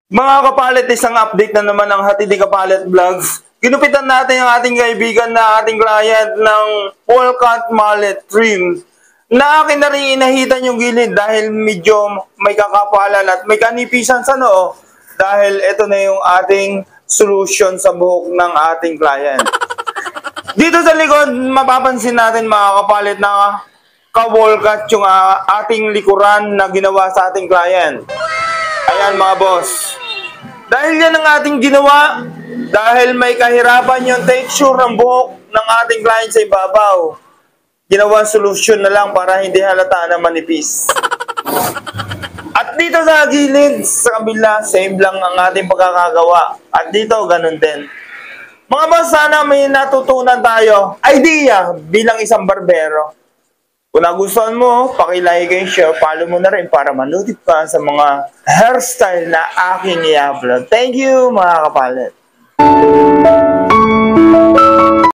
Mga kapalit, isang update na naman ang hatid ni Kapalit Vlogs. Ginupitan natin ang ating kaibigan na ating client ng full cut mullet trim na akin na rin inahitan yung gilid dahil medyo may kakapalan at may kanipisan sa noo dahil ito na yung ating solution sa buhok ng ating client. Dito sa likod, mapapansin natin mga kapalit na ka-wall cut yung ating likuran na ginawa sa ating client. Ayan mga boss. Dahil yan ang ating ginawa, dahil may kahirapan yung texture ng buhok ng ating client sa ibabaw, ginawa solusyon na lang para hindi halata na manipis. At dito sa gilid, sa kabila, same lang ang ating pagkakagawa. At dito, ganun din. Mga boss, sana may natutunan tayo, idea bilang isang barbero. Kung nagustuhan mo, paki-like and share, follow mo na rin para ma-notify sa mga hairstyle na aking i-upload. Thank you mga kapalit!